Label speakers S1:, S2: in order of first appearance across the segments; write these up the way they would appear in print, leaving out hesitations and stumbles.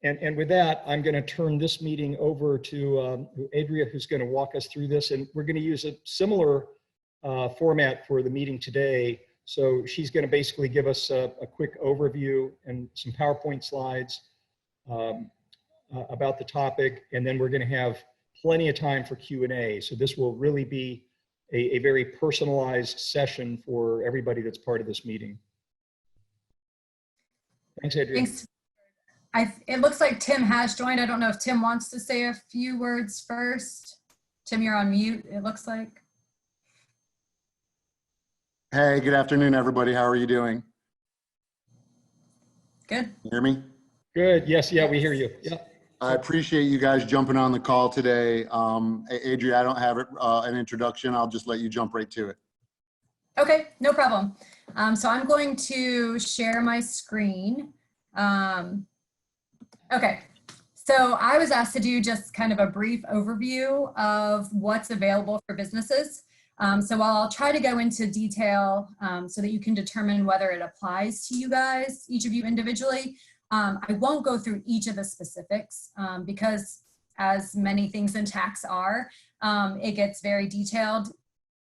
S1: And with that, I'm going to turn this meeting over to Adria, who's going to walk us through this. And we're going to use a similar format for the meeting today. So she's going to basically give us a quick overview and some PowerPoint slides about the topic. And then we're going to have plenty of time for Q&A. So this will really be a very personalized session for everybody that's part of this meeting. Thanks, Adria.
S2: Thanks. It looks like Tim has joined. I don't know if Tim wants to say a few words first. Tim, you're on mute, it looks like.
S3: Hey, good afternoon, everybody. How are you doing?
S2: Good.
S3: You hear me?
S1: Good. Yes. Yeah, we hear you. Yeah.
S3: I appreciate you guys jumping on the call today. Adria, I don't have an introduction. I'll just let you jump right to it.
S2: Okay, no problem. So I'm going to share my screen. Okay, so I was asked to do just kind of a brief overview of what's available for businesses. So I'll try to go into detail so that you can determine whether it applies to you guys, each of you individually. I won't go through each of the specifics because as many things in tax are, it gets very detailed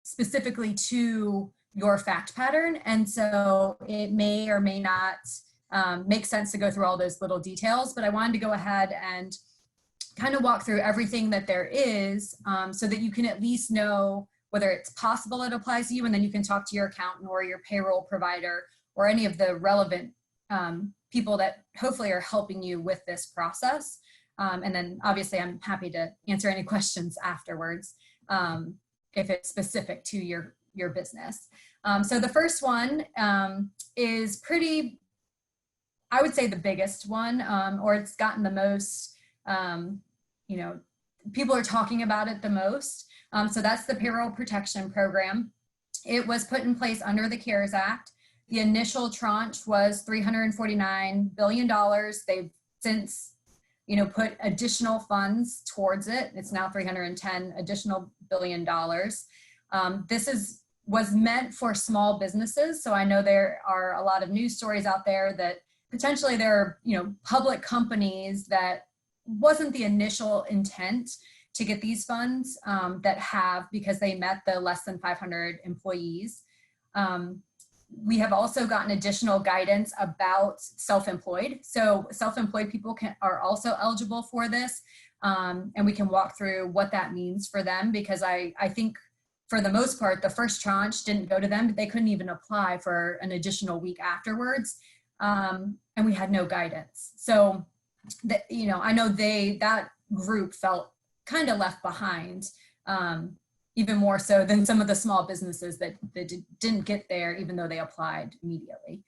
S2: specifically to your fact pattern. And so it may or may not make sense to go through all those little details, but I wanted to go ahead and kind of walk through everything that there is so that you can at least know whether it's possible it applies to you, and then you can talk to your accountant or your payroll provider or any of the relevant people that hopefully are helping you with this process. And then obviously I'm happy to answer any questions afterwards if it's specific to your business. So the first one is pretty, I would say the biggest one, or it's gotten the most, you know, people are talking about it the most. So that's the Payroll Protection Program. It was put in place under the CARES Act. The initial tranche was $349 billion. They've since, you know, put additional funds towards it. It's now $310 additional billion. This was meant for small businesses. So I know there are a lot of news stories out there that potentially there are, you know, public companies that wasn't the initial intent to get these funds that have, because they met the less than 500 employees. We have also gotten additional guidance about self-employed. So self-employed people are also eligible for this. And we can walk through what that means for them, because I think for the most part, the first tranche didn't go to them, but they couldn't even apply for an additional week afterwards. And we had no guidance. So, you know, I know that group felt kind of left behind, even more so than some of the small businesses that didn't get there, even though they applied immediately.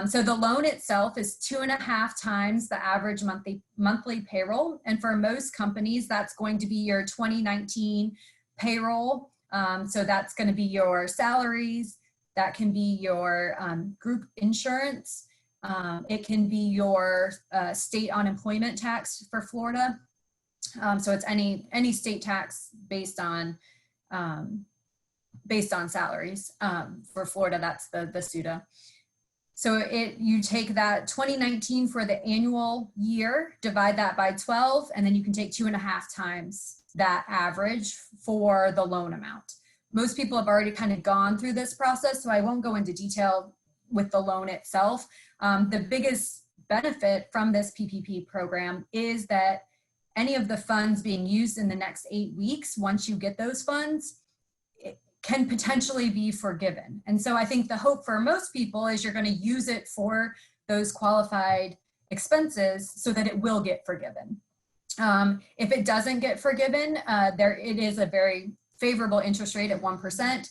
S2: So the loan itself is 2.5 times the average monthly payroll. And for most companies, that's going to be your 2019 payroll. So that's going to be your salaries. That can be your group insurance. It can be your state unemployment tax for Florida. So it's any state tax based on salaries. For Florida, that's the SUTA. So you take that 2019 for the annual year, divide that by 12, and then you can take 2.5 times that average for the loan amount. Most people have already kind of gone through this process, so I won't go into detail with the loan itself. The biggest benefit from this PPP program is that any of the funds being used in the next 8 weeks, once you get those funds, it can potentially be forgiven. And so I think the hope for most people is you're going to use it for those qualified expenses so that it will get forgiven. If it doesn't get forgiven, it is a very favorable interest rate at 1%,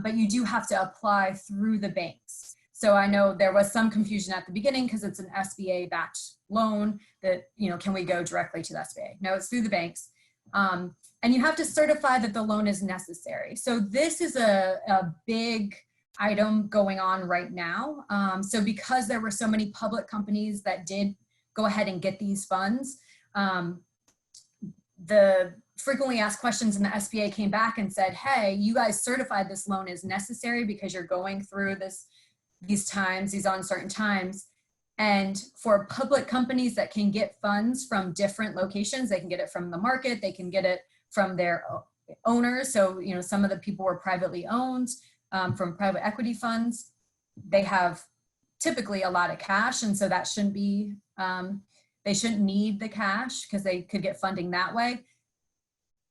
S2: but you do have to apply through the banks. So I know there was some confusion at the beginning because it's an SBA backed loan that, you know, can we go directly to the SBA? No, it's through the banks. And you have to certify that the loan is necessary. So this is a big item going on right now. So because there were so many public companies that did go ahead and get these funds, the frequently asked questions in the SBA came back and said, hey, you guys certified this loan is necessary because you're going through these uncertain times. And for public companies that can get funds from different locations, they can get it from the market, they can get it from their owners. So, you know, some of the people were privately owned from private equity funds. They have typically a lot of cash, and so that shouldn't be, they shouldn't need the cash because they could get funding that way.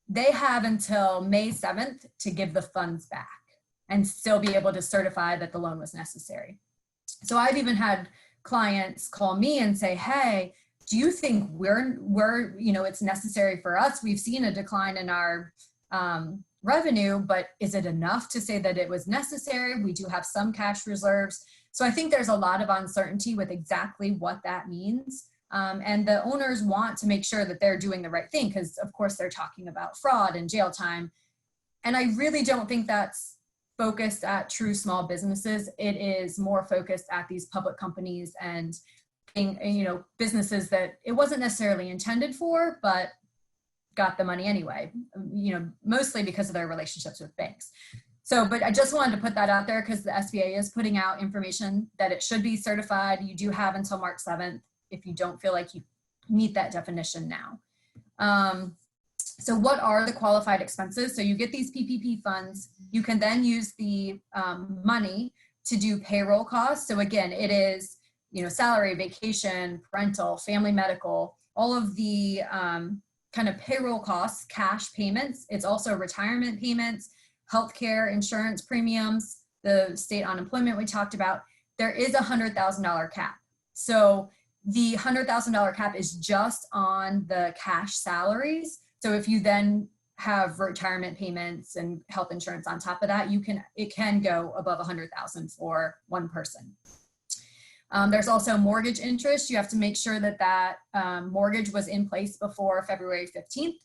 S2: They have until May 7th to give the funds back and still be able to certify that the loan was necessary. So I've even had clients call me and say, hey, do you think we're you know, it's necessary for us? We've seen a decline in our revenue, but is it enough to say that it was necessary? We do have some cash reserves. So I think there's a lot of uncertainty with exactly what that means. And the owners want to make sure that they're doing the right thing because, of course, they're talking about fraud and jail time. And I really don't think that's focused at true small businesses. It is more focused at these public companies and, you know, businesses that it wasn't necessarily intended for, but got the money anyway, you know, mostly because of their relationships with banks. So, but I just wanted to put that out there because the SBA is putting out information that it should be certified. You do have until March 7th if you don't feel like you meet that definition now. So what are the qualified expenses? So you get these PPP funds. You can then use the money to do payroll costs. So again, it is, you know, salary, vacation, parental, family medical, all of the kind of payroll costs, cash payments. It's also retirement payments, healthcare, insurance premiums, the state unemployment we talked about. There is a $100,000 cap. So the $100,000 cap is just on the cash salaries. So if you then have retirement payments and health insurance on top of that, it can go above 100,000 for one person. There's also mortgage interest. You have to make sure that that mortgage was in place before February 15th.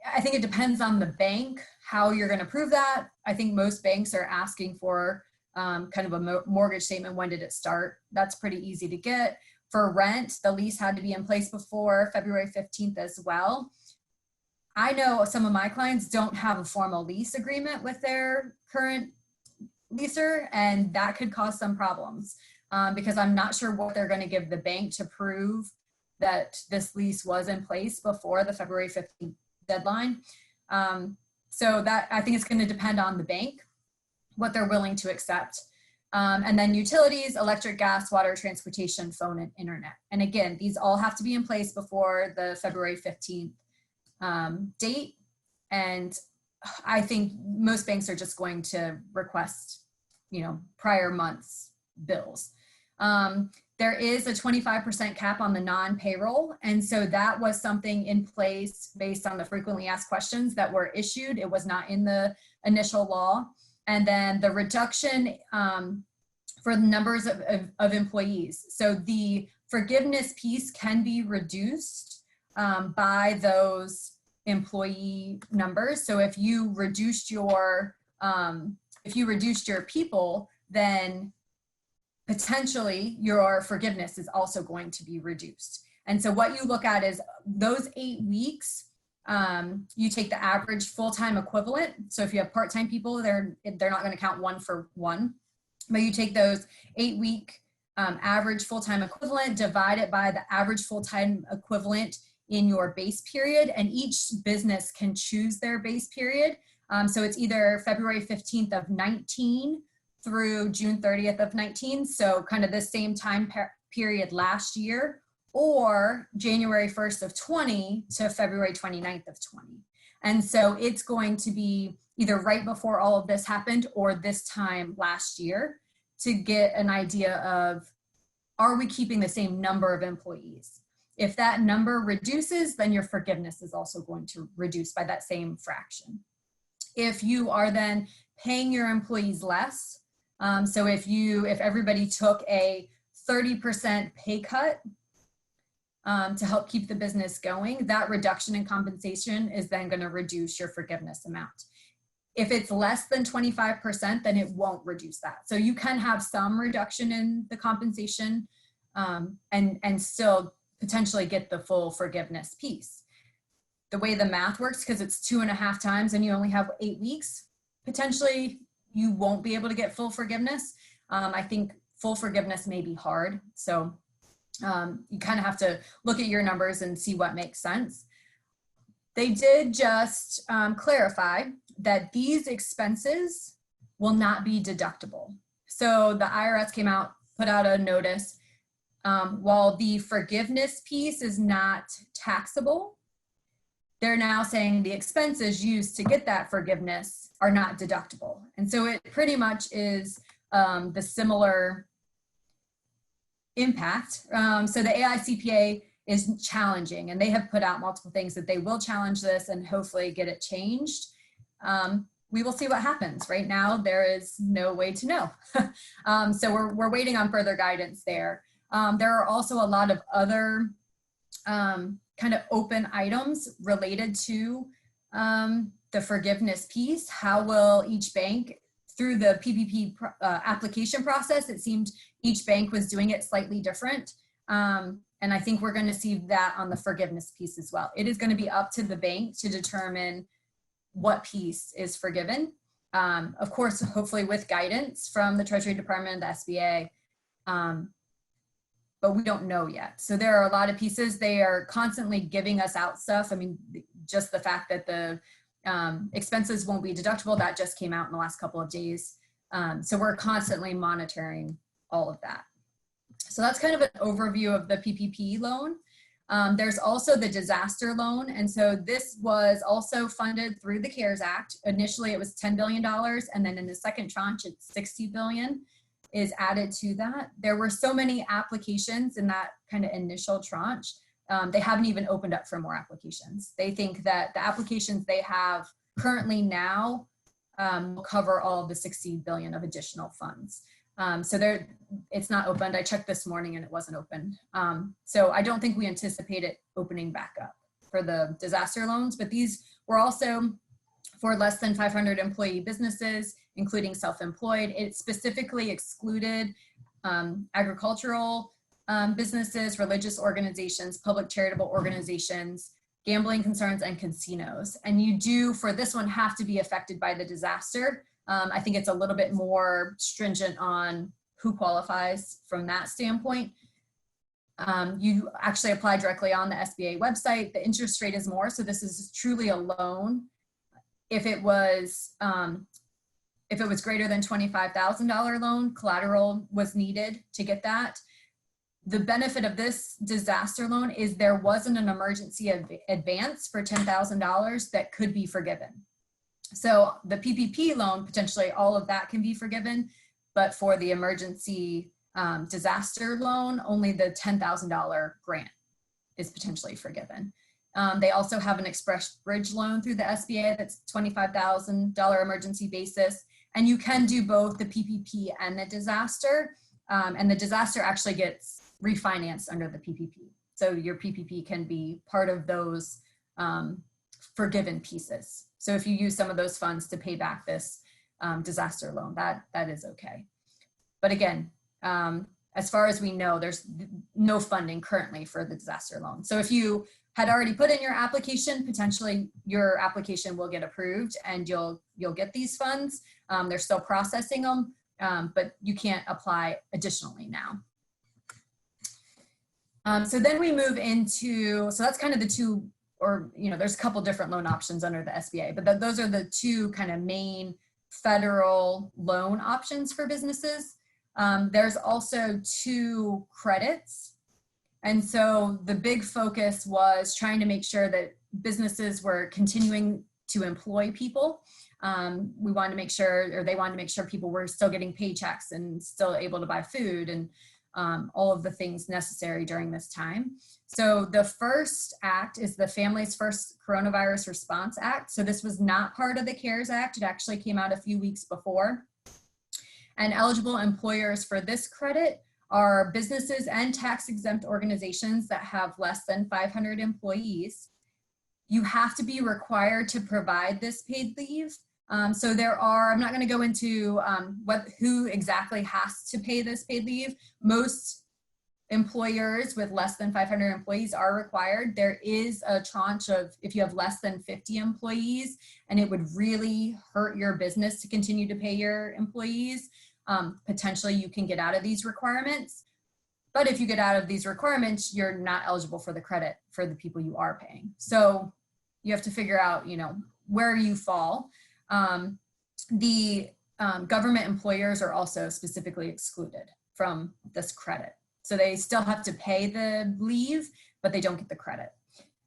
S2: I think it depends on the bank, how you're going to prove that. I think most banks are asking for kind of a mortgage statement. When did it start? That's pretty easy to get. For rent, the lease had to be in place before February 15th as well. I know some of my clients don't have a formal lease agreement with their current leaser, and that could cause some problems because I'm not sure what they're going to give the bank to prove that this lease was in place before the February 15th deadline. So that, I think it's going to depend on the bank, what they're willing to accept. And then utilities, electric, gas, water, transportation, phone, and internet. And again, these all have to be in place before the February 15th date. And I think most banks are just going to request, you know, prior month's bills. There is a 25% cap on the non-payroll. And so that was something in place based on the frequently asked questions that were issued. It was not in the initial law. And then the reduction for the numbers of employees. So the forgiveness piece can be reduced by those employee numbers. So if you reduced your people, then potentially your forgiveness is also going to be reduced. And so what you look at is those 8 weeks. You take the average full-time equivalent. So if you have part-time people, they're not going to count one for one, but you take those 8-week average full-time equivalent, divide it by the average full-time equivalent in your base period, and each business can choose their base period. So it's either February 15th of 19 through June 30th of 19. So kind of the same time period last year, or January 1st of 20 to February 29th of 20. And so it's going to be either right before all of this happened or this time last year to get an idea of, are we keeping the same number of employees? If that number reduces, then your forgiveness is also going to reduce by that same fraction. If you are then paying your employees less, so if everybody took a 30% pay cut, to help keep the business going, that reduction in compensation is then going to reduce your forgiveness amount. If it's less than 25%, then it won't reduce that. So you can have some reduction in the compensation and still potentially get the full forgiveness piece. The way the math works, because it's 2.5 times and you only have 8 weeks, potentially you won't be able to get full forgiveness. I think full forgiveness may be hard. So you kind of have to look at your numbers and see what makes sense. They did just clarify that these expenses will not be deductible. So the IRS came out, put out a notice. While the forgiveness piece is not taxable, they're now saying the expenses used to get that forgiveness are not deductible. And so it pretty much is the similar impact. So the AICPA is challenging, and they have put out multiple things that they will challenge this and hopefully get it changed. We will see what happens. Right now, there is no way to know. So we're waiting on further guidance there. There are also a lot of other kind of open items related to the forgiveness piece. How will each bank, through the PPP application process, it seemed each bank was doing it slightly different. And I think we're going to see that on the forgiveness piece as well. It is going to be up to the bank to determine what piece is forgiven. Of course, hopefully with guidance from the Treasury Department and the SBA, but we don't know yet. So there are a lot of pieces. They are constantly giving us out stuff. I mean, just the fact that the expenses won't be deductible, that just came out in the last couple of days. So we're constantly monitoring all of that. So that's kind of an overview of the PPP loan. There's also the disaster loan. And so this was also funded through the CARES Act. Initially it was $10 billion. And then in the second tranche, it's $60 billion is added to that. There were so many applications in that kind of initial tranche. They haven't even opened up for more applications. They think that the applications they have currently now will cover all of the $60 billion of additional funds. So it's not opened. I checked this morning and it wasn't open. So I don't think we anticipate it opening back up for the disaster loans, but these were also for less than 500 employee businesses, including self-employed. It specifically excluded agricultural businesses, religious organizations, public charitable organizations, gambling concerns, and casinos. And you do, for this one, have to be affected by the disaster. I think it's a little bit more stringent on who qualifies from that standpoint. You actually apply directly on the SBA website. The interest rate is more, so this is truly a loan. If it was greater than $25,000 loan, collateral was needed to get that. The benefit of this disaster loan is there wasn't an emergency advance for $10,000 that could be forgiven. So the PPP loan, potentially all of that can be forgiven, but for the emergency disaster loan, only the $10,000 grant is potentially forgiven. They also have an express bridge loan through the SBA that's $25,000 emergency basis. And you can do both the PPP and the disaster. And the disaster actually gets refinanced under the PPP. So your PPP can be part of those forgiven pieces. So if you use some of those funds to pay back this disaster loan, that is okay. But again, as far as we know, there's no funding currently for the disaster loan. So if you had already put in your application, potentially your application will get approved and you'll get these funds. They're still processing them, but you can't apply additionally now. So then we move into, so that's kind of the two, or, there's a couple different loan options under the SBA, but those are the two kind of main federal loan options for businesses. There's also two credits. And so the big focus was trying to make sure that businesses were continuing to employ people. We wanted to make sure, or they wanted to make sure people were still getting paychecks and still able to buy food and all of the things necessary during this time. So the first act is the Families First Coronavirus Response Act. So this was not part of the CARES Act. It actually came out a few weeks before. And eligible employers for this credit are businesses and tax-exempt organizations that have less than 500 employees. You have to be required to provide this paid leave. So there are, I'm not going to go into who exactly has to pay this paid leave. Most employers with less than 500 employees are required. There is a tranche of if you have less than 50 employees and it would really hurt your business to continue to pay your employees. potentially you can get out of these requirements. But if you get out of these requirements, you're not eligible for the credit for the people you are paying. So you have to figure out, where you fall. Government employers are also specifically excluded from this credit. So they still have to pay the leave, but they don't get the credit.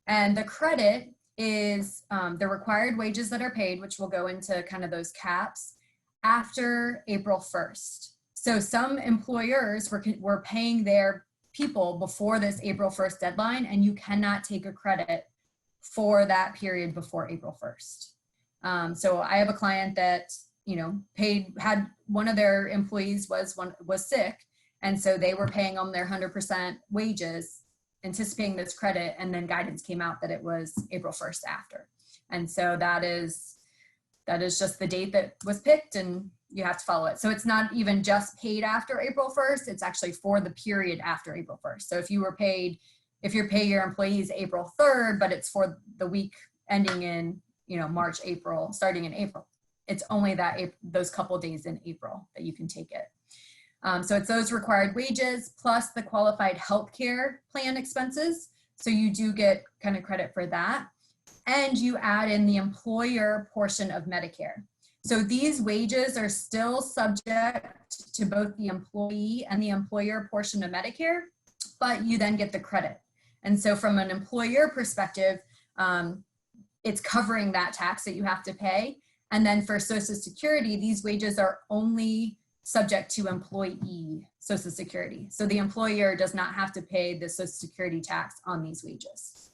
S2: And the credit is the required wages that are paid, which will go into kind of those caps after April 1st. So some employers were paying their people before this April 1st deadline, and you cannot take a credit for that period before April 1st. So I have a client that, had one of their employees was sick. And so they were paying them their 100% wages, anticipating this credit. And then guidance came out that it was April 1st after. And so that is just the date that was picked, and you have to follow it. So it's not even just paid after April 1st, it's actually for the period after April 1st. So if you pay your employees April 3rd, but it's for the week ending in, March, April, starting in April, it's only those couple days in April that you can take it. So it's those required wages plus the qualified healthcare plan expenses. So you do get kind of credit for that. And you add in the employer portion of Medicare. So these wages are still subject to both the employee and the employer portion of Medicare, but you then get the credit. And so from an employer perspective, it's covering that tax that you have to pay. And then for Social Security, these wages are only subject to employee Social Security. So the employer does not have to pay the Social Security tax on these wages.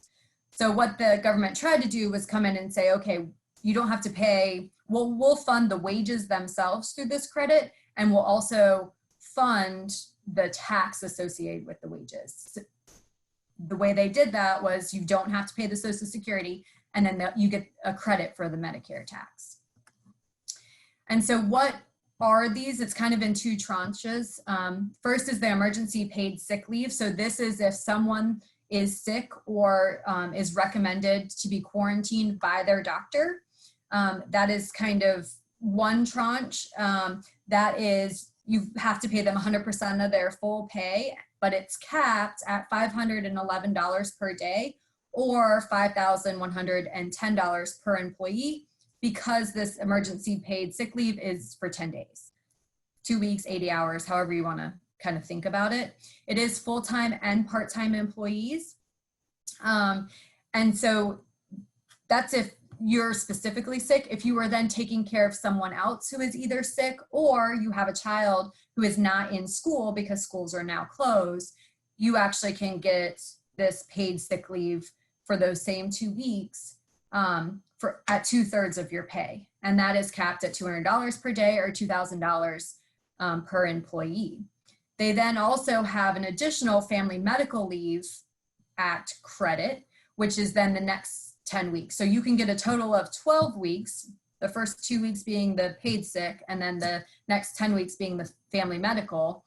S2: So what the government tried to do was come in and say, okay, you don't have to pay, we'll fund the wages themselves through this credit, and we'll also fund the tax associated with the wages. So the way they did that was you don't have to pay the Social Security, and then you get a credit for the Medicare tax. And so what are these? It's kind of in two tranches. First is the emergency paid sick leave. So this is if someone is sick or is recommended to be quarantined by their doctor. That is kind of one tranche. That is, you have to pay them 100% of their full pay, but it's capped at $511 per day or $5,110 per employee, because this emergency paid sick leave is for 10 days, 2 weeks, 80 hours, however you want to kind of think about it. It is full-time and part-time employees. And so that's if you're specifically sick. If you are then taking care of someone else who is either sick, or you have a child who is not in school because schools are now closed, you actually can get this paid sick leave for those same 2 weeks at 2/3 of your pay. And that is capped at $200 per day or $2,000 per employee. They then also have an additional Family Medical Leave Act credit, which is then the next 10 weeks. So you can get a total of 12 weeks, the first 2 weeks being the paid sick, and then the next 10 weeks being the family medical,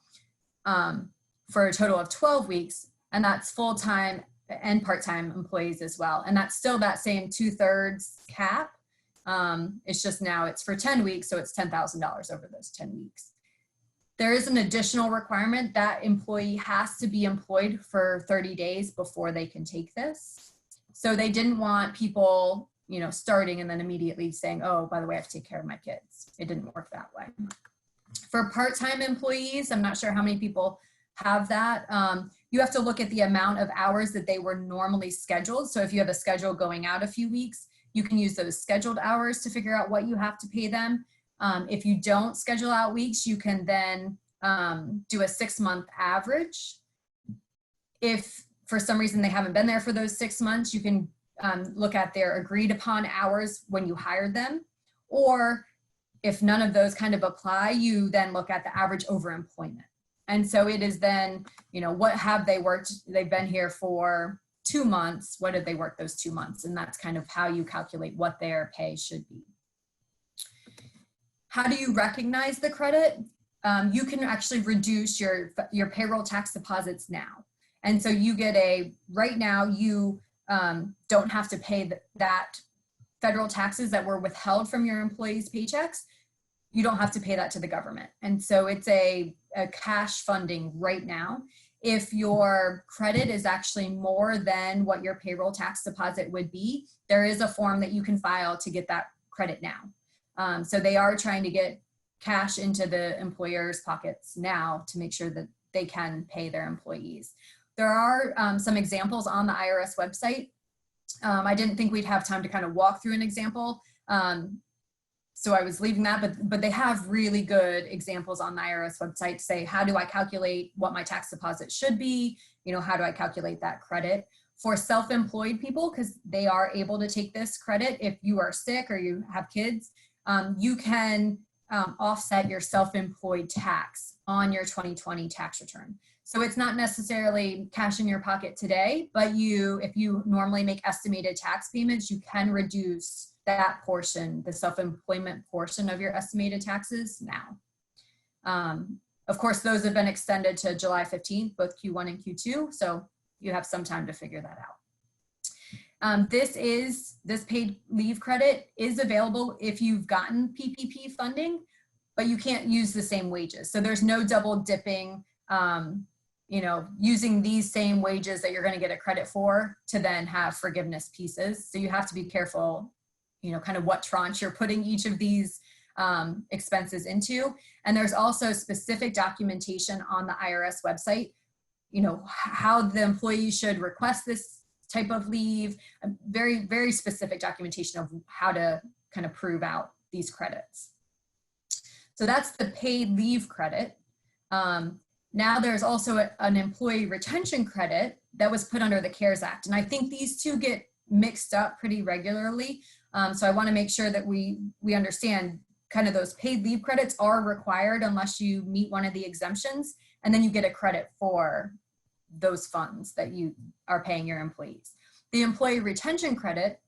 S2: for a total of 12 weeks. And that's full-time and part-time employees as well. And that's still that same 2/3 cap. It's just now it's for 10 weeks, so it's $10,000 over those 10 weeks. There is an additional requirement that employee has to be employed for 30 days before they can take this. So they didn't want people, starting and then immediately saying, oh, by the way, I have to take care of my kids. It didn't work that way. For part-time employees, I'm not sure how many people have that. You have to look at the amount of hours that they were normally scheduled. So if you have a schedule going out a few weeks, you can use those scheduled hours to figure out what you have to pay them. If you don't schedule out weeks, you can then do a 6-month average. If for some reason they haven't been there for those 6 months, you can look at their agreed upon hours when you hired them. Or if none of those kind of apply, you then look at the average over employment. And so it is then, what have they worked? They've been here for 2 months. What did they work those 2 months? And that's kind of how you calculate what their pay should be. How do you recognize the credit? You can actually reduce your payroll tax deposits now. And so you get right now you don't have to pay that federal taxes that were withheld from your employees' paychecks. you don't have to pay that to the government. And so it's a cash funding right now. If your credit is actually more than what your payroll tax deposit would be, there is a form that you can file to get that credit now. So they are trying to get cash into the employers' pockets now to make sure that they can pay their employees. There are some examples on the IRS website. I didn't think we'd have time to kind of walk through an example. So I was leaving that, but they have really good examples on the IRS website to say, how do I calculate what my tax deposit should be? You know, how do I calculate that credit? For self-employed people, because they are able to take this credit, if you are sick or you have kids, you can offset your self-employed tax on your 2020 tax return. So it's not necessarily cash in your pocket today, but if you normally make estimated tax payments, you can reduce that portion, the self-employment portion of your estimated taxes now. Of course, those have been extended to July 15th, both Q1 and Q2, so you have some time to figure that out. This paid leave credit is available if you've gotten PPP funding, but you can't use the same wages. So there's no double dipping, you know, using these same wages that you're going to get a credit for to then have forgiveness pieces. So you have to be careful, you know, kind of what tranche you're putting each of these expenses into. And there's also specific documentation on the IRS website, you know, how the employee should request this type of leave, very, very specific documentation of how to kind of prove out these credits. So that's the paid leave credit. Now there's also an employee retention credit that was put under the CARES Act. And I think these two get mixed up pretty regularly. So I want to make sure that we understand kind of those paid leave credits are required unless you meet one of the exemptions, and then you get a credit for those funds that you are paying your employees. The employee retention credit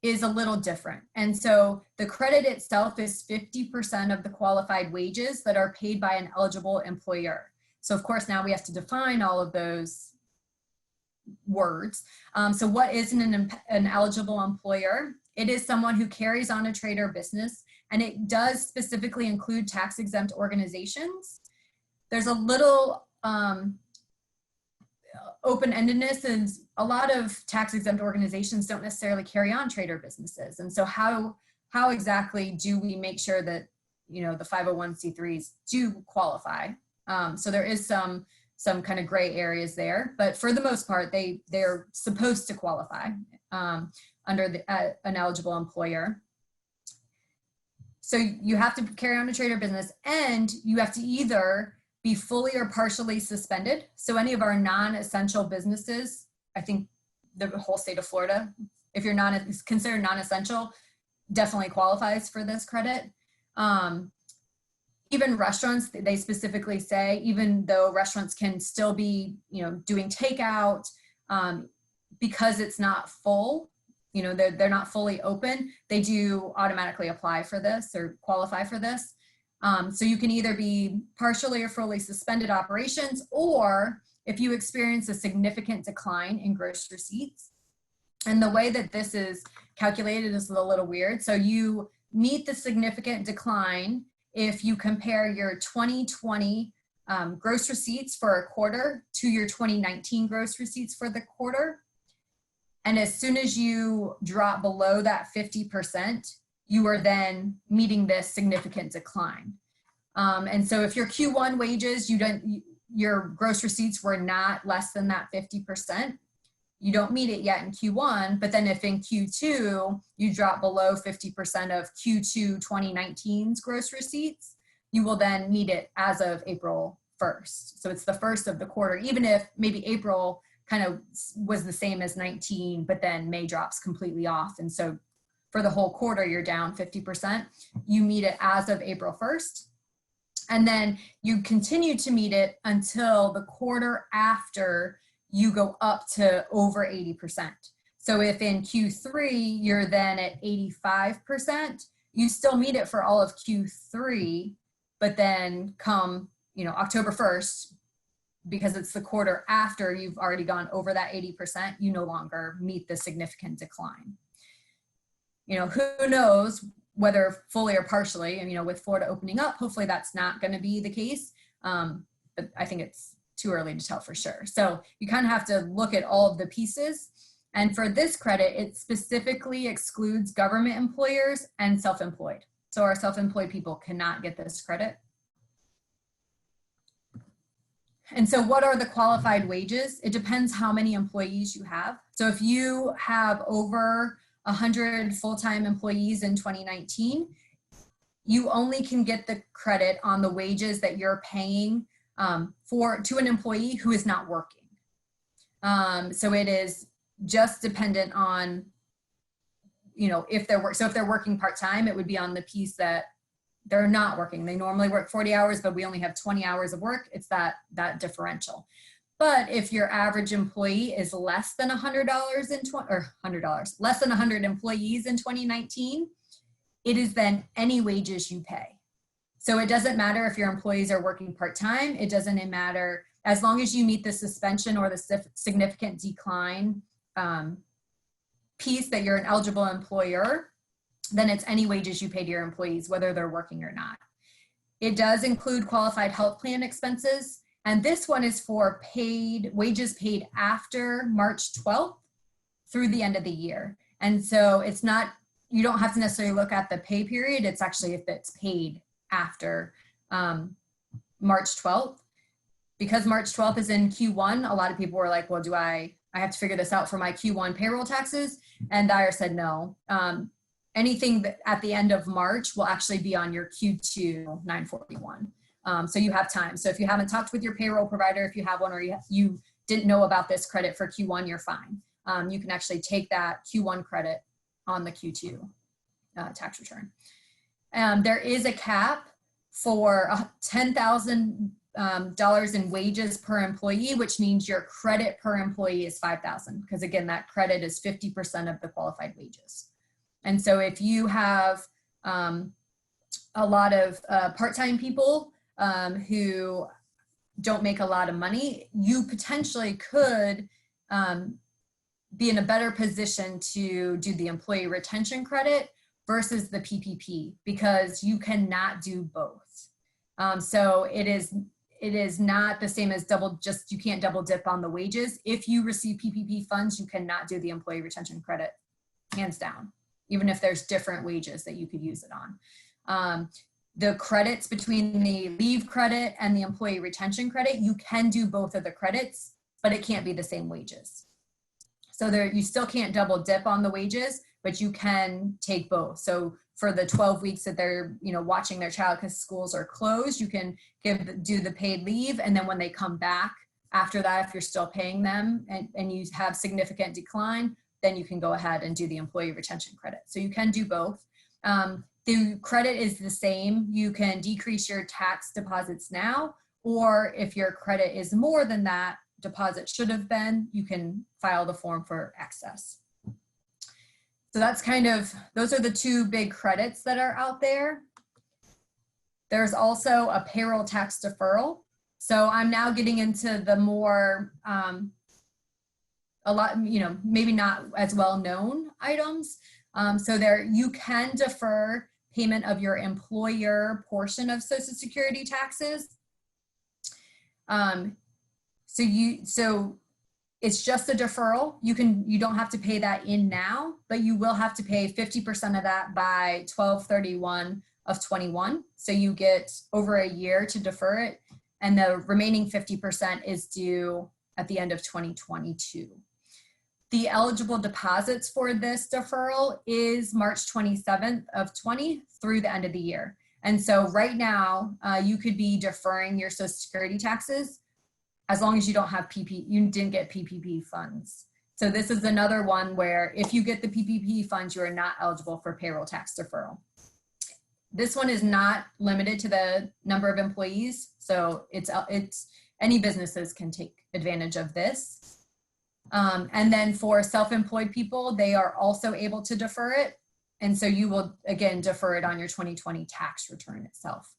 S2: is a little different. And so the credit itself is 50% of the qualified wages that are paid by an eligible employer. So of course, now we have to define all of those words. So what is an eligible employer? It is someone who carries on a trade or business, and it does specifically include tax exempt organizations. There's a little open-endedness, and a lot of tax exempt organizations don't necessarily carry on trade or businesses. And so how exactly do we make sure that, you know, the 501c3s do qualify? So there is some kind of gray areas there, but for the most part, they're supposed to qualify under an eligible employer. So you have to carry on a trade or business, and you have to either be fully or partially suspended. So any of our non-essential businesses, I think the whole state of Florida, if you're considered non-essential, definitely qualifies for this credit. Even restaurants, they specifically say, even though restaurants can still be, you know, doing takeout, because it's not full, you know, they're not fully open, they do automatically apply for this or qualify for this. So you can either be partially or fully suspended operations, or if you experience a significant decline in gross receipts. And the way that this is calculated is a little weird. So you meet the significant decline if you compare your 2020 gross receipts for a quarter to your 2019 gross receipts for the quarter. And as soon as you drop below that 50%, you are then meeting this significant decline. And so if your Q1 wages, your gross receipts were not less than that 50%, you don't meet it yet in Q1, but then if in Q2, you drop below 50% of Q2 2019's gross receipts, you will then meet it as of April 1st. So it's the first of the quarter, even if maybe April kind of was the same as 19, but then May drops completely off. And so for the whole quarter, you're down 50%. You meet it as of April 1st. And then you continue to meet it until the quarter after you go up to over 80%. So if in Q3, you're then at 85%, you still meet it for all of Q3, but then come, you know, October 1st, because it's the quarter after you've already gone over that 80%, you no longer meet the significant decline. You know, who knows whether fully or partially, and, you know, with Florida opening up, hopefully that's not going to be the case. But I think it's too early to tell for sure. So you kind of have to look at all of the pieces. And for this credit, it specifically excludes government employers and self-employed. So our self-employed people cannot get this credit. And so what are the qualified wages? It depends how many employees you have. So if you have over 100 full-time employees in 2019, you only can get the credit on the wages that you're paying to an employee who is not working. So it is just dependent on, you know, if they're so if they're working part-time, it would be on the piece that they're not working. They normally work 40 hours, but we only have 20 hours of work. It's that differential. But if your average employee is less than $100 less than 100 employees in 2019, it is then any wages you pay. So it doesn't matter if your employees are working part-time. It doesn't matter, as long as you meet the suspension or the significant decline piece that you're an eligible employer, then it's any wages you pay to your employees, whether they're working or not. It does include qualified health plan expenses. And this one is for wages paid after March 12th through the end of the year. And so it's not, you don't have to necessarily look at the pay period. It's actually if it's paid after March 12th. Because March 12th is in Q1, a lot of people were like, well, I have to figure this out for my Q1 payroll taxes? And Dyer said no. Anything that at the end of March will actually be on your Q2 941. So you have time. So if you haven't talked with your payroll provider, if you have one, or you didn't know about this credit for Q1, you're fine. You can actually take that Q1 credit on the Q2 tax return. There is a cap for $10,000 in wages per employee, which means your credit per employee is $5,000, because again, that credit is 50% of the qualified wages. And so if you have a lot of part-time people who don't make a lot of money, you potentially could be in a better position to do the employee retention credit versus the PPP, because you cannot do both. So it is not the same as you can't double dip on the wages. If you receive PPP funds, you cannot do the employee retention credit, hands down, even if there's different wages that you could use it on. The credits between the leave credit and the employee retention credit, you can do both of the credits, but it can't be the same wages. So you still can't double dip on the wages, but you can take both. So for the 12 weeks that they're, watching their child because schools are closed, you can do the paid leave. And then when they come back after that, if you're still paying them and you have significant decline, then you can go ahead and do the employee retention credit. So you can do both. The credit is the same. You can decrease your tax deposits now, or if your credit is more than that deposit should have been, you can file the form for excess. So that's those are the two big credits that are out there. There's also a payroll tax deferral. So I'm now getting into the more, maybe not as well known items. So you can defer payment of your employer portion of Social Security taxes. So it's just a deferral. You don't have to pay that in now, but you will have to pay 50% of that by 12/31 of 21. So you get over a year to defer it, and the remaining 50% is due at the end of 2022. The eligible deposits for this deferral is March 27th of 20 through the end of the year. And so right now, you could be deferring your Social Security taxes as long as you didn't get PPP funds. So this is another one where if you get the PPP funds, you are not eligible for payroll tax deferral. This one is not limited to the number of employees. So it's any businesses can take advantage of this. And then for self-employed people, they are also able to defer it. And so you will, again, defer it on your 2020 tax return itself.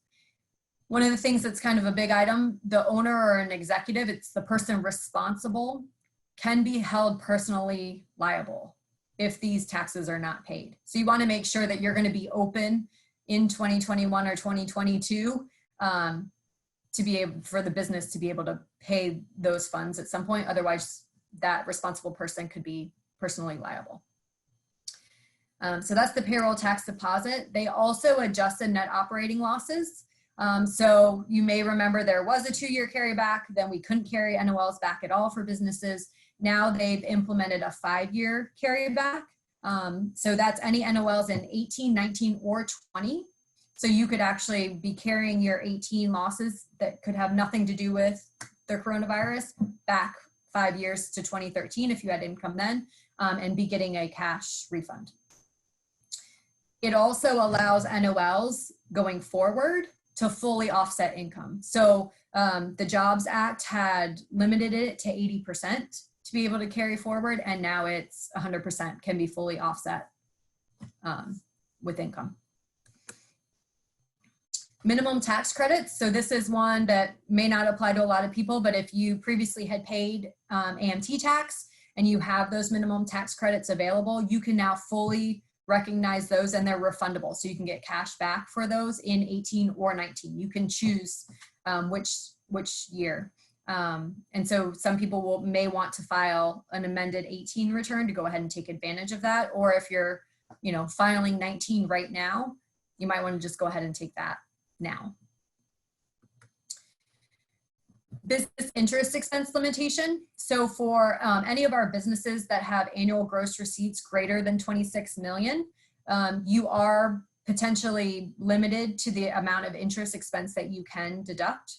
S2: One of the things that's kind of a big item, the owner or an executive, it's the person responsible, can be held personally liable if these taxes are not paid. So you want to make sure that you're going to be open in 2021 or 2022 to be able for the business to be able to pay those funds at some point. Otherwise, that responsible person could be personally liable. So that's the payroll tax deposit. They also adjusted net operating losses. So you may remember there was a 2-year carryback, then we couldn't carry NOLs back at all for businesses. Now they've implemented a 5-year carryback. So that's any NOLs in 18, 19, or 20. So you could actually be carrying your 18 losses that could have nothing to do with the coronavirus back 5 years to 2013 if you had income then, and be getting a cash refund. It also allows NOLs going forward to fully offset income. So the Jobs Act had limited it to 80% to be able to carry forward, and now it's 100% can be fully offset with income. Minimum tax credits. So this is one that may not apply to a lot of people, but if you previously had paid AMT tax and you have those minimum tax credits available, you can now fully recognize those, and they're refundable. So you can get cash back for those in 18 or 19. You can choose which year. And so some people may want to file an amended 18 return to go ahead and take advantage of that. Or if you're, filing 19 right now, you might want to just go ahead and take that now. Business interest expense limitation. So for any of our businesses that have annual gross receipts greater than 26 million, you are potentially limited to the amount of interest expense that you can deduct.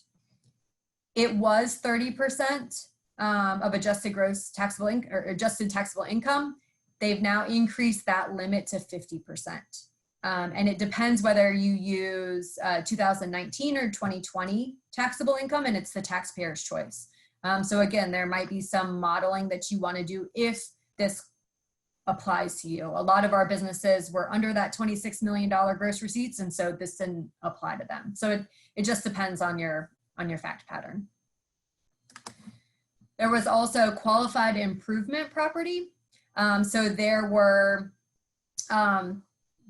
S2: It was 30% of adjusted gross taxable income or adjusted taxable income. They've now increased that limit to 50%. And it depends whether you use 2019 or 2020 taxable income, and it's the taxpayer's choice. So again, there might be some modeling that you want to do if this applies to you. A lot of our businesses were under that $26 million gross receipts, and so this didn't apply to them. So it just depends on your fact pattern. There was also qualified improvement property. So there were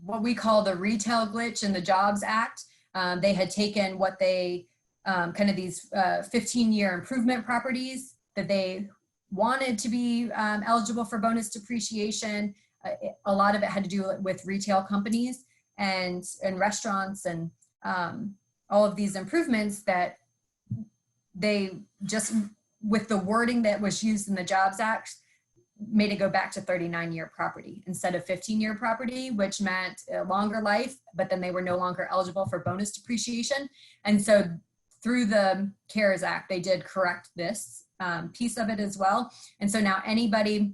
S2: what we call the retail glitch in the Jobs Act. They had taken what they kind of these 15-year improvement properties that they wanted to be eligible for bonus depreciation. A lot of it had to do with retail companies and restaurants and all of these improvements that they just, with the wording that was used in the Jobs Act, made it go back to 39-year property instead of 15-year property, which meant a longer life, but then they were no longer eligible for bonus depreciation. And so through the CARES Act, they did correct this piece of it as well. And so now anybody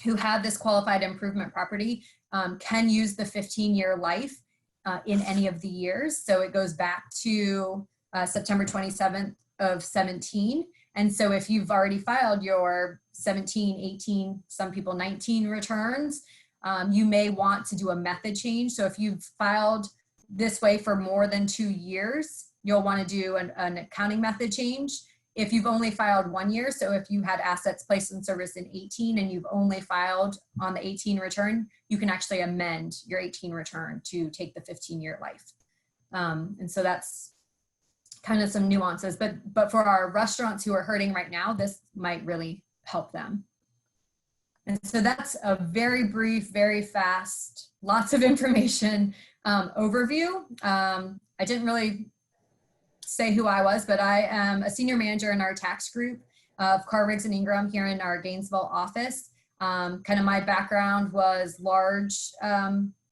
S2: who had this qualified improvement property can use the 15-year life in any of the years. So it goes back to September 27th of 17. And so if you've already filed your 17, 18, some people 19 returns, you may want to do a method change. So if you've filed this way for more than 2 years, you'll want to do an accounting method change. If you've only filed 1 year, so if you had assets placed in service in 18 and you've only filed on the 18 return, you can actually amend your 18 return to take the 15-year life. And so that's kind of some nuances, but for our restaurants who are hurting right now, this might really help them. And so that's a very brief, very fast, lots of information overview. I didn't really say who I was, but I am a senior manager in our tax group of Carr, Riggs, and Ingram here in our Gainesville office. Kind of my background was large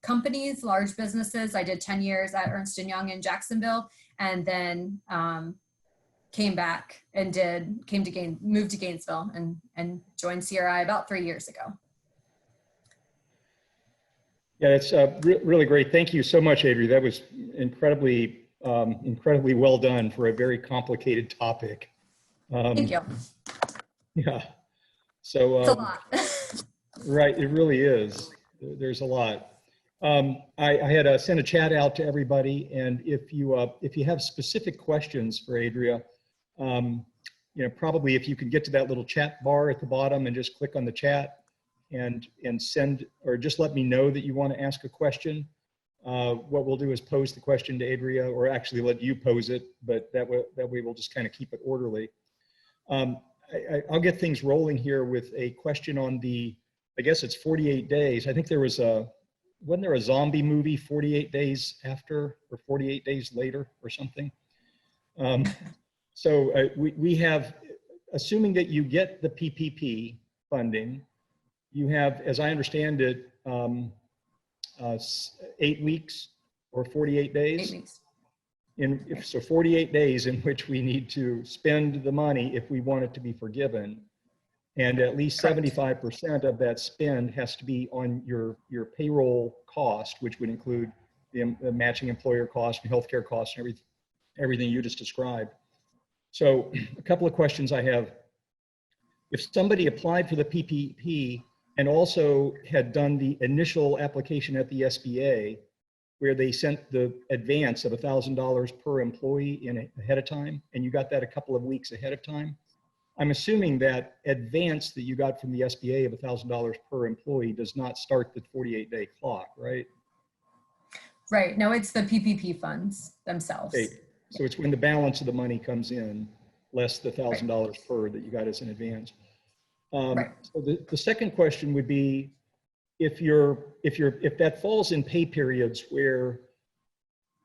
S2: companies, large businesses. I did 10 years at Ernst & Young in Jacksonville, and then came back and moved to Gainesville and joined CRI about 3 years ago.
S1: Yeah, it's really great. Thank you so much, Adria. That was incredibly well done for a very complicated topic.
S2: Thank you.
S1: Yeah. So
S2: it's a lot.
S1: Right, it really is. There's a lot. I had sent a chat out to everybody, and if you have specific questions for Adria, probably if you can get to that little chat bar at the bottom and just click on the chat, and send, or just let me know that you want to ask a question. What we'll do is pose the question to Adria, or actually let you pose it, but that way we'll just kind of keep it orderly. I'll get things rolling here with a question on the, I guess it's 48 days. I think there was wasn't there a zombie movie 48 days after, or 48 days later or something? So we have, assuming that you get the PPP funding, you have, as I understand it, 8 weeks or 48 days.
S2: 8 weeks.
S1: So 48 days in which we need to spend the money if we want it to be forgiven. And at least 75% of that spend has to be on your payroll cost, which would include the matching employer cost and healthcare costs and everything you just described. So a couple of questions I have. If somebody applied for the PPP and also had done the initial application at the SBA, where they sent the advance of $1,000 per employee ahead of time, and you got that a couple of weeks ahead of time, I'm assuming that advance that you got from the SBA of $1,000 per employee does not start the 48-day clock, right?
S2: Right. No, it's the PPP funds themselves.
S1: Okay. So it's when the balance of the money comes in, less the $1,000
S2: Right.
S1: per that you got as an advance.
S2: Right.
S1: So the second question would be, if that falls in pay periods where,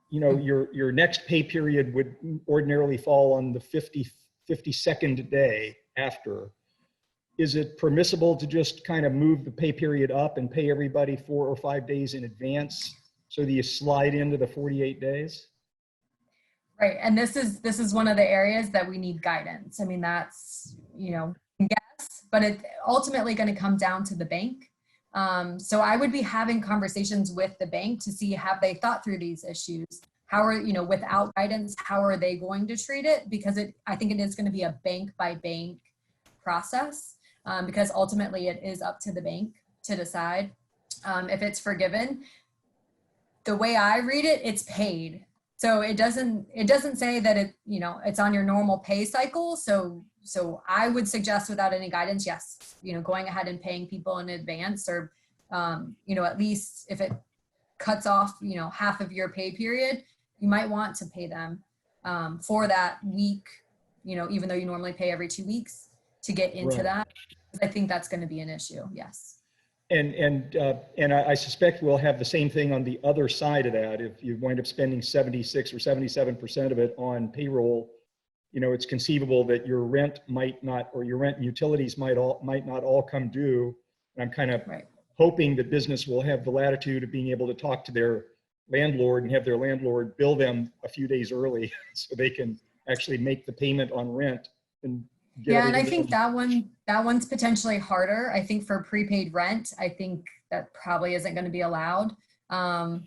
S1: you know, your next pay period would ordinarily fall on the 52nd day after, is it permissible to just kind of move the pay period up and pay everybody 4 or 5 days in advance so that you slide into the 48 days?
S2: Right. And this is one of the areas that we need guidance. I mean, that's, you know, guess, but it's ultimately going to come down to the bank. So I would be having conversations with the bank to see, have they thought through these issues? How are, you know, without guidance, how are they going to treat it? Because I think it is going to be a bank by bank process, because ultimately it is up to the bank to decide if it's forgiven. The way I read it, it's paid. So it doesn't say that it, you know, it's on your normal pay cycle. So I would suggest, without any guidance, yes, you know, going ahead and paying people in advance, or, you know, at least if it cuts off, you know, half of your pay period, you might want to pay them for that week, you know, even though you normally pay every 2 weeks, to get into
S1: Right.
S2: that. I think that's going to be an issue. Yes.
S1: And I suspect we'll have the same thing on the other side of that. If you wind up spending 76 or 77% of it on payroll, you know, it's conceivable that your rent might not, or your rent and utilities might not all come due. And I'm kind of hoping that business will have the latitude of being able to talk to their landlord and have their landlord bill them a few days early so they can actually make the payment on rent and get
S2: yeah, and I think
S1: done.
S2: that one's potentially harder. I think for prepaid rent, I think that probably isn't going to be allowed. I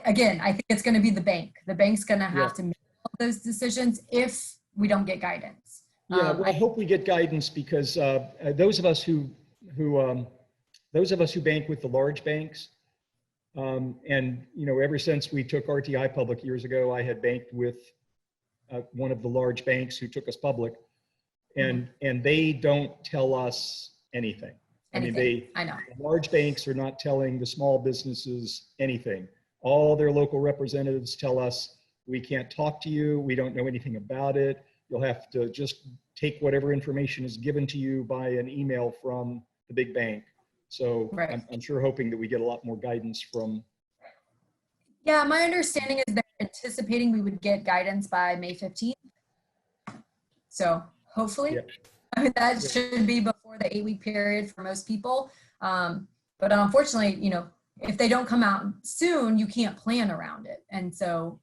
S2: think it's going to be the bank. The bank's going to have to make all those decisions if we don't get guidance.
S1: Yeah, well, I hope we get guidance, because those of us who bank with the large banks, and you know, ever since we took RTI public years ago, I had banked with one of the large banks who took us public, and they don't tell us anything. I mean,
S2: I know.
S1: Large banks are not telling the small businesses anything. All their local representatives tell us, we can't talk to you, we don't know anything about it, you'll have to just take whatever information is given to you by an email from the big bank. So I'm sure hoping that we get a lot more guidance from.
S2: Yeah, my understanding is they're anticipating we would get guidance by May 15th. So hopefully, I mean, that should be before the 8-week period for most people. But unfortunately, you know, if they don't come out soon, you can't plan around it. And so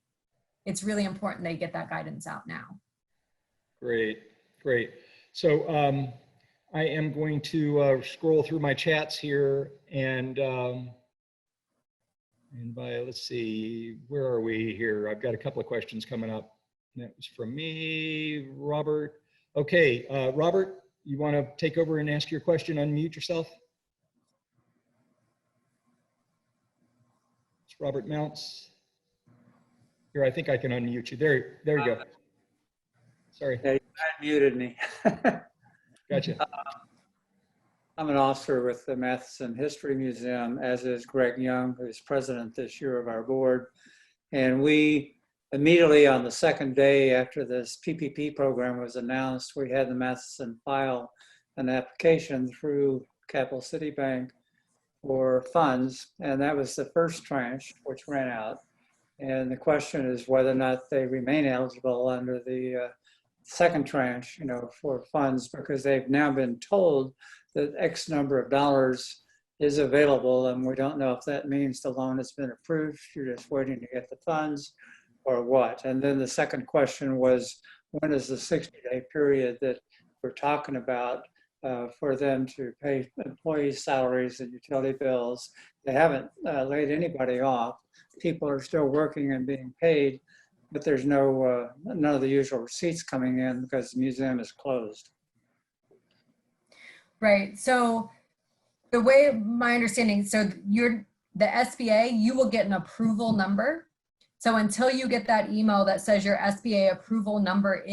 S2: it's really important they get that guidance out now. Great.
S1: So I am going to scroll through my chats here, and let's see, where are we here? I've got a couple of questions coming up. That was from me, Robert. Okay, Robert, you want to take over and ask your question? Unmute yourself. It's Robert Mounts. Here, I think I can unmute you. There you go. Sorry.
S4: Yeah, you unmuted me.
S1: Gotcha.
S4: I'm an officer with the Matheson History Museum, as is Greg Young, who's president this year of our board. And we immediately on the second day after this PPP program was announced, we had the Matheson file an application through Capital City Bank for funds. And that was the first tranche, which ran out. And the question is whether or not they remain eligible under the second tranche, for funds, because they've now been told that X number of dollars is available, and we don't know if that means the loan has been approved, you're just waiting to get the funds, or what. And then the second question was, when is the 60-day period that we're talking about for them to pay employees' salaries and utility bills? They haven't laid anybody off. People are still working and being paid, but there's none of the usual receipts coming in because the museum is closed.
S2: Right. So the way my understanding, so the SBA, you will get an approval number. So until you get that email that says your SBA approval number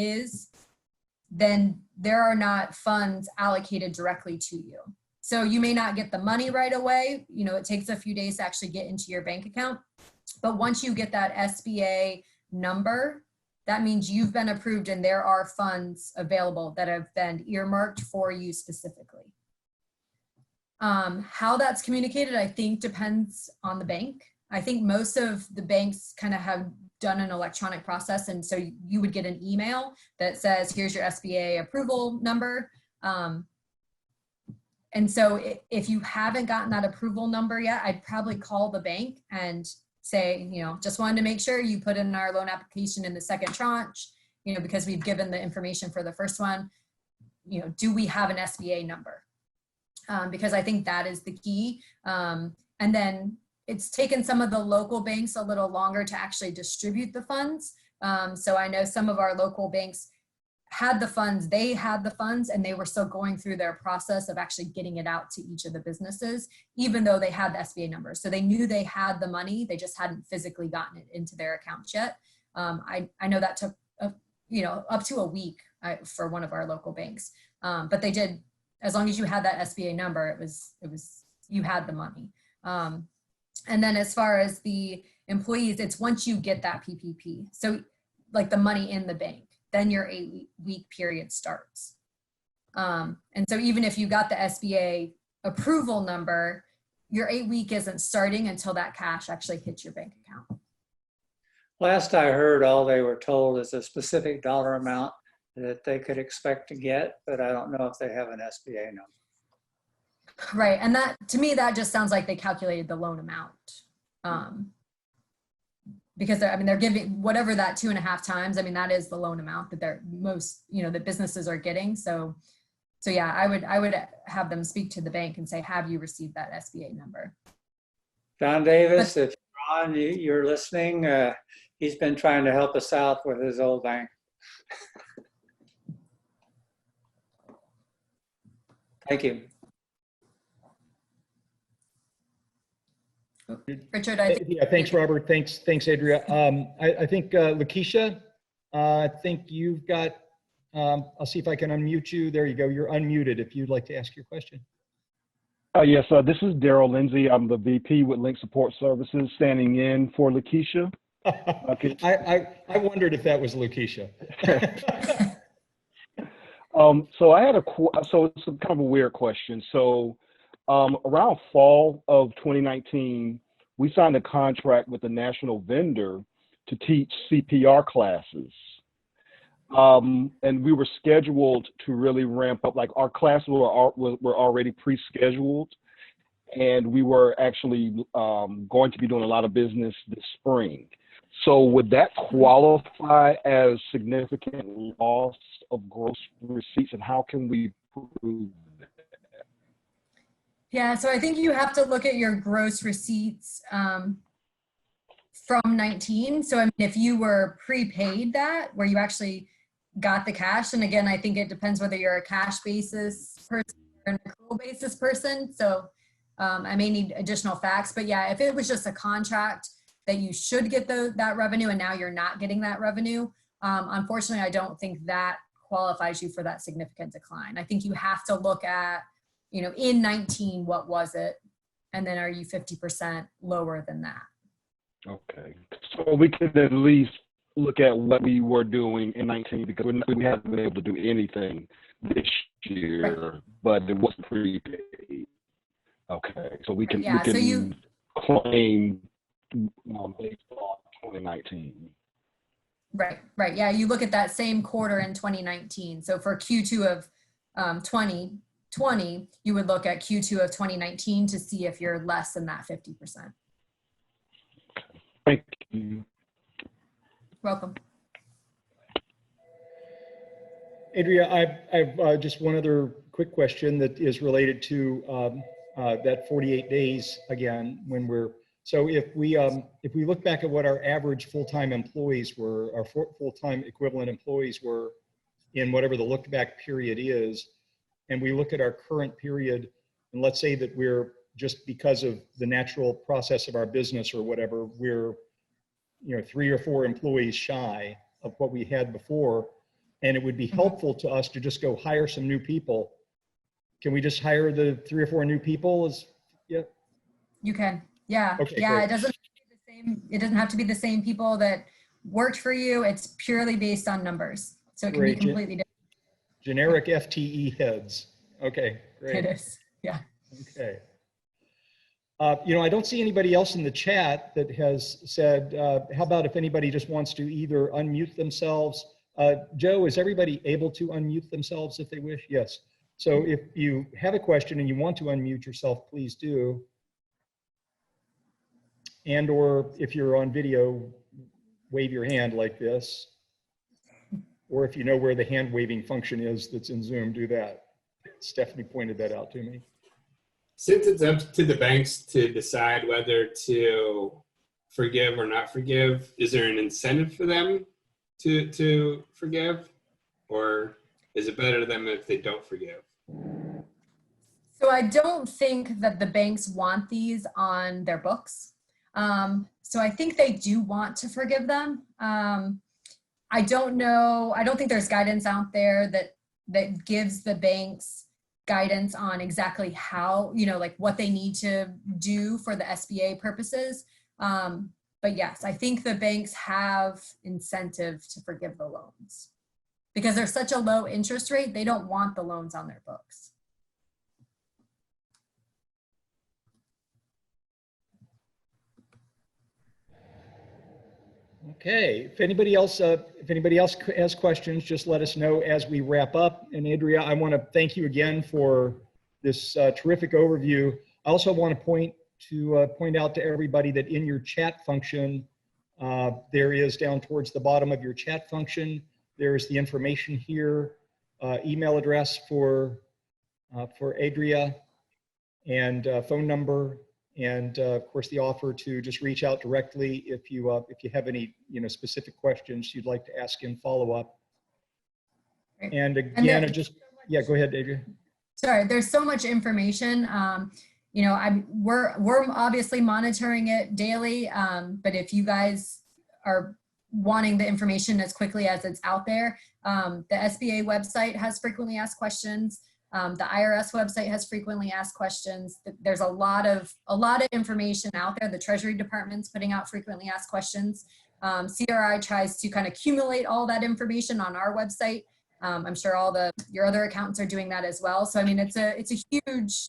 S2: then there are not funds allocated directly to you. So you may not get the money right away. It takes a few days to actually get into your bank account. But once you get that SBA number, that means you've been approved and there are funds available that have been earmarked for you specifically. How that's communicated, I think, depends on the bank. I think most of the banks kind of have done an electronic process. And so you would get an email that says, here's your SBA approval number. And so if you haven't gotten that approval number yet, I'd probably call the bank and say, just wanted to make sure you put in our loan application in the second tranche, because we've given the information for the first one, do we have an SBA number? Because I think that is the key. And then it's taken some of the local banks a little longer to actually distribute the funds. So I know some of our local banks had the funds, and they were still going through their process of actually getting it out to each of the businesses, even though they had the SBA number. So they knew they had the money, they just hadn't physically gotten it into their accounts yet. I know that took, up to a week for one of our local banks. But they did, as long as you had that SBA number, it was you had the money. And then as far as the employees, it's once you get that PPP. So like the money in the bank, then your 8-week period starts. And so even if you got the SBA approval number, your 8-week isn't starting until that cash actually hits your bank account.
S4: Last I heard, all they were told is a specific dollar amount that they could expect to get, but I don't know if they have an SBA number.
S2: Right, and that, to me, that just sounds like they calculated the loan amount. Because they're giving whatever that 2.5 times, that is the loan amount that they're most, the businesses are getting. So yeah, I would have them speak to the bank and say, have you received that SBA number?
S4: John Davis, if you're listening, he's been trying to help us out with his old bank. Thank you.
S2: Richard,
S1: yeah, thanks, Robert. Thanks, Adria. I think Lakeisha, I think you've got, I'll see if I can unmute you. There you go. You're unmuted if you'd like to ask your question.
S5: Yes, this is Daryl Lindsay. I'm the VP with Link Support Services, standing in for Lakeisha.
S1: I wondered if that was Lakeisha.
S5: So I had so it's kind of a weird question. So around fall of 2019, we signed a contract with a national vendor to teach CPR classes. And we were scheduled to really ramp up, like our classes were already pre-scheduled, and we were actually going to be doing a lot of business this spring. So would that qualify as significant loss of gross receipts, and how can we prove that?
S2: Yeah, so I think you have to look at your gross receipts from 19. So if you were prepaid that, where you actually got the cash, and again, I think it depends whether you're a cash basis person or an accrual basis person. So I may need additional facts, but yeah, if it was just a contract that you should get that revenue and now you're not getting that revenue, unfortunately, I don't think that qualifies you for that significant decline. I think you have to look at you know, in 19, what was it? And then are you 50% lower than that?
S5: Okay. So we could at least look at what we were doing in 19 because we haven't been able to do anything this year,
S2: Right.
S5: but it wasn't prepaid. Okay. So we can,
S2: Yeah, so you,
S5: claim based on 2019.
S2: right. Yeah, you look at that same quarter in 2019. So for Q2 of 2020, you would look at Q2 of 2019 to see if you're less than that 50%.
S5: Thank you.
S2: Welcome.
S1: Adria, I've just one other quick question that is related to that 48 days again, when we're, so if we look back at what our average full-time employees were, our full-time equivalent employees were in whatever the look back period is, and we look at our current period, and let's say that we're just because of the natural process of our business or whatever, we're, you know, 3 or 4 employees shy of what we had before, and it would be helpful to us to just go hire some new people. Can we just hire the 3 or 4 new people? Yeah.
S2: You can. Yeah.
S1: Okay,
S2: Yeah.
S1: great.
S2: It doesn't have to be the same people that worked for you. It's purely based on numbers. So it can be
S1: Great.
S2: completely different.
S1: Generic FTE heads. Okay, great.
S2: It is. Yeah.
S1: Okay. You know, I don't see anybody else in the chat that has said, how about if anybody just wants to either unmute themselves? Joe, is everybody able to unmute themselves if they wish? Yes. So if you have a question and you want to unmute yourself, please do. And or if you're on video, wave your hand like this. Or if you know where the hand waving function is that's in Zoom, do that. Stephanie pointed that out to me.
S6: Since it's up to the banks to decide whether to forgive or not forgive, is there an incentive for them to forgive? Or is it better to them if they don't forgive?
S2: So I don't think that the banks want these on their books. So I think they do want to forgive them. I don't know. I don't think there's guidance out there that gives the banks guidance on exactly how, you know, like what they need to do for the SBA purposes. But yes, I think the banks have incentive to forgive the loans because they're such a low interest rate. They don't want the loans on their books.
S1: Okay, if anybody else has questions, just let us know as we wrap up. And Adria, I want to thank you again for this terrific overview. I also want to point out to everybody that in your chat function, there is down towards the bottom of your chat function, there's the information here, email address for Adria, and phone number. And of course, the offer to just reach out directly if you have any specific questions you'd like to ask in follow up. And again, yeah, go ahead, Adria.
S2: Sorry, there's so much information. We're obviously monitoring it daily, but if you guys are wanting the information as quickly as it's out there, the SBA website has frequently asked questions. The IRS website has frequently asked questions. There's a lot of information out there. The Treasury Department's putting out frequently asked questions. CRI tries to kind of accumulate all that information on our website. I'm sure your other accountants are doing that as well. So I mean, it's a huge.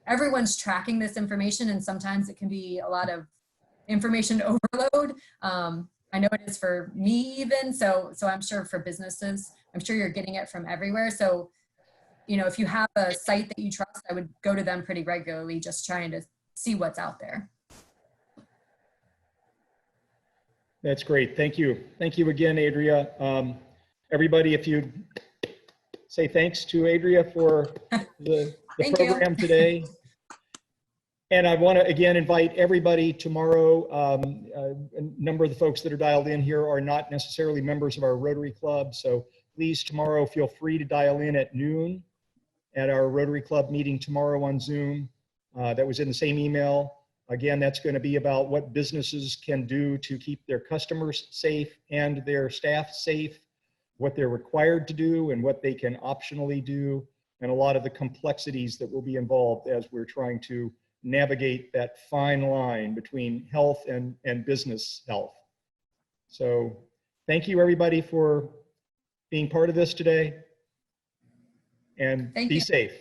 S2: Everyone's tracking this information, and sometimes it can be a lot of information overload. I know it is for me even. So I'm sure for businesses, I'm sure you're getting it from everywhere. So, if you have a site that you trust, I would go to them pretty regularly, just trying to see what's out there.
S1: That's great. Thank you. Thank you again, Adria. Everybody, if you say thanks to Adria for the program today. And I want to again invite everybody tomorrow. A number of the folks that are dialed in here are not necessarily members of our Rotary Club. So please tomorrow feel free to dial in at noon at our Rotary Club meeting tomorrow on Zoom. That was in the same email. Again, that's going to be about what businesses can do to keep their customers safe and their staff safe, what they're required to do and what they can optionally do, and a lot of the complexities that will be involved as we're trying to navigate that fine line between health and business health. So thank you, everybody, for being part of this today, and
S2: Thank
S1: be
S2: you.
S1: safe.